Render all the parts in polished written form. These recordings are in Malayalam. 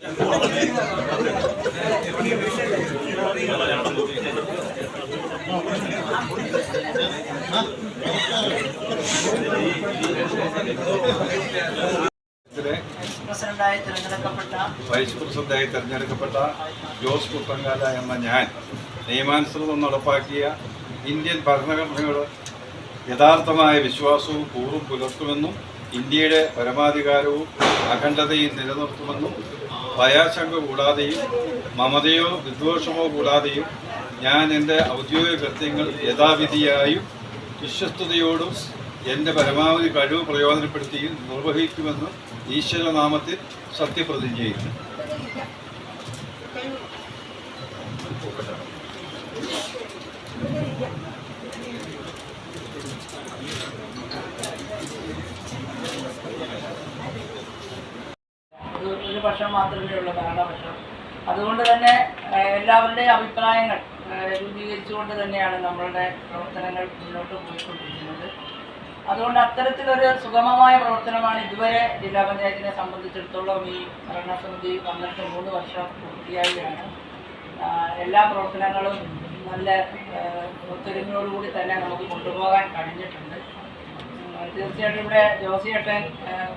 വൈസ് പ്രസിഡന്റായി തെരഞ്ഞെടുക്കപ്പെട്ട ജോസ് പുത്തങ്കാല എന്ന ഞാൻ നിയമാനുസൃതം നടപ്പാക്കിയ ഇന്ത്യൻ ഭരണഘടനയോട് യഥാർത്ഥമായ വിശ്വാസവും കൂറും പുലർത്തുമെന്നും ഇന്ത്യയുടെ പരമാധികാരവും അഖണ്ഡതയും നിലനിർത്തുമെന്നും ഭയാശങ്ക കൂടാതെയും മമതയോ വിദ്വേഷമോ കൂടാതെയും ഞാൻ എൻ്റെ ഔദ്യോഗിക കൃത്യങ്ങൾ യഥാവിധിയായും വിശ്വസ്തയോടും എൻ്റെ പരമാവധി കഴിവ് പ്രയോജനപ്പെടുത്തിയും നിർവഹിക്കുമെന്ന് ഈശ്വരനാമത്തിൽ സത്യപ്രതിജ്ഞ ചെയ്യുന്നു. ഒരു വർഷം മാത്രമേ ഉള്ളൂ ഭരണവർഷം. അതുകൊണ്ട് തന്നെ എല്ലാവരുടെയും അഭിപ്രായങ്ങൾ രൂപീകരിച്ചുകൊണ്ട് തന്നെയാണ് നമ്മളുടെ പ്രവർത്തനങ്ങൾ മുന്നോട്ട് പോയിക്കൊണ്ടിരിക്കുന്നത്. അതുകൊണ്ട് അത്തരത്തിലൊരു സുഗമമായ പ്രവർത്തനമാണ് ഇതുവരെ ജില്ലാ പഞ്ചായത്തിനെ സംബന്ധിച്ചിടത്തോളം ഈ ഭരണസമിതി വന്നിട്ട് 3 വർഷം പൂർത്തിയാവുകയാണ്. എല്ലാ പ്രവർത്തനങ്ങളും നല്ല ഒത്തൊരുമയോടുകൂടി തന്നെ നമുക്ക് കൊണ്ടുപോകാൻ കഴിഞ്ഞിട്ടുണ്ട്. തീർച്ചയായിട്ടും ഇവിടെ ജോസിയേട്ടൻ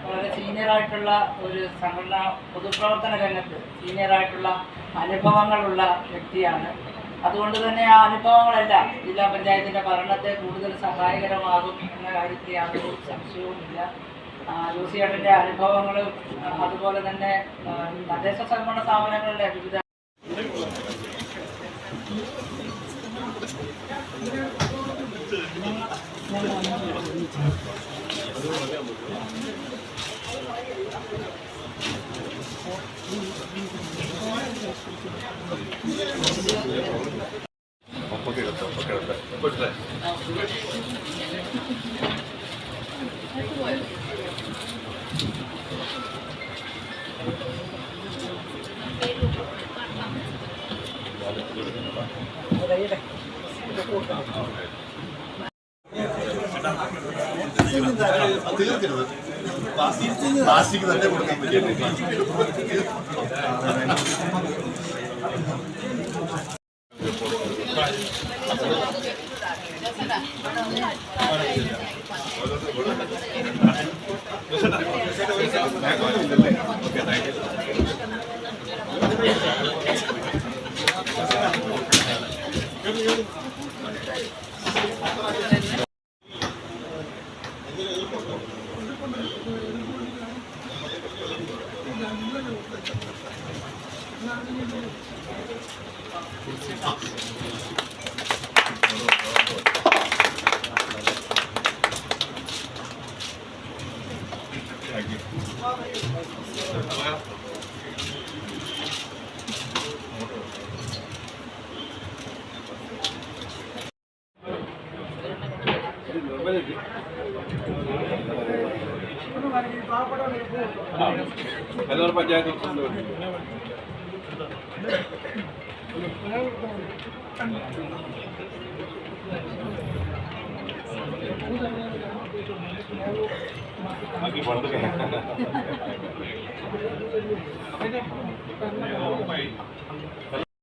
വളരെ സീനിയറായിട്ടുള്ള ഒരു സംഘടന പൊതുപ്രവർത്തന രംഗത്ത് സീനിയറായിട്ടുള്ള അനുഭവങ്ങളുള്ള വ്യക്തിയാണ്. അതുകൊണ്ട് തന്നെ ആ അനുഭവങ്ങളെല്ലാം ജില്ലാ പഞ്ചായത്തിൻ്റെ ഭരണത്തെ കൂടുതൽ സഹായകരമാകും എന്ന കാര്യത്തിൽ യാതൊരു സംശയവുമില്ല. ജോസിയേട്ടൻ്റെ അനുഭവങ്ങളും അതുപോലെ തന്നെ തദ്ദേശ സ്വയംഭരണ സ്ഥാപനങ്ങളുടെ വിവിധ തീർക്കരുത്. പ്ലാസ്റ്റിക് തന്നെ കൊടുക്കാൻ പറ്റും. എല്ലാവരും പഞ്ചായത്ത്